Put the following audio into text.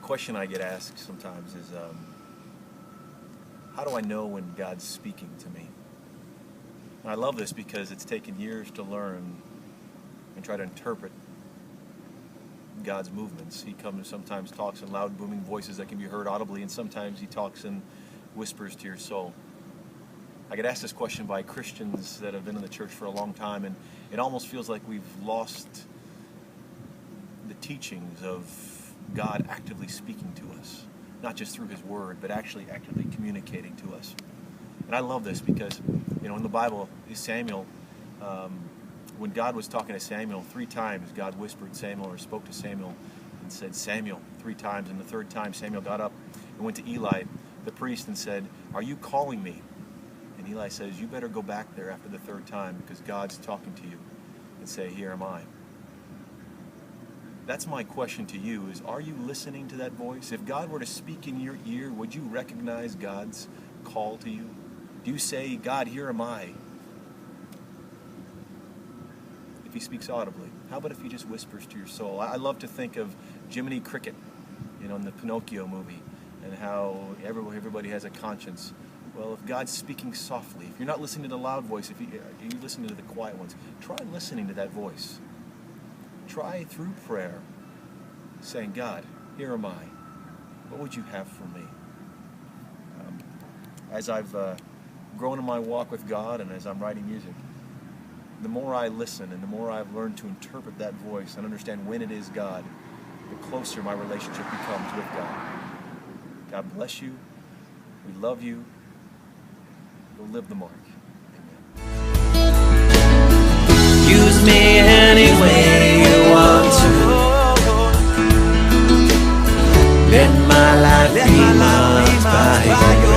question I get asked sometimes is, how do I know when God's speaking to me? And I love this because it's taken years to learn and try to interpret God's movements. He sometimes talks in loud, booming voices that can be heard audibly, and sometimes he talks in whispers to your soul. I get asked this question by Christians that have been in the church for a long time, and it almost feels like we've lost the teachings of God actively speaking to us, not just through his word, but actually actively communicating to us. And I love this because, in the Bible, Samuel, when God was talking to Samuel, 3 times God whispered Samuel or spoke to Samuel and said, Samuel, 3 times. And the 3rd time Samuel got up and went to Eli, the priest, and said, are you calling me? And Eli says, you better go back there after the 3rd time because God's talking to you, and say, here am I. That's my question to you is, are you listening to that voice? If God were to speak in your ear, would you recognize God's call to you? Do you say, God, here am I? If he speaks audibly. How about if he just whispers to your soul? I love to think of Jiminy Cricket, in the Pinocchio movie, and how everybody has a conscience. Well, if God's speaking softly, if you're not listening to the loud voice, if you're listening to the quiet ones, try listening to that voice. Try through prayer, saying, God, here am I. What would you have for me? As I've grown in my walk with God and as I'm writing music, the more I listen and the more I've learned to interpret that voice and understand when it is God, the closer my relationship becomes with God. God bless you. We love you. Go live the mark. Amen. Use me any way you want to. Let my life be marked by your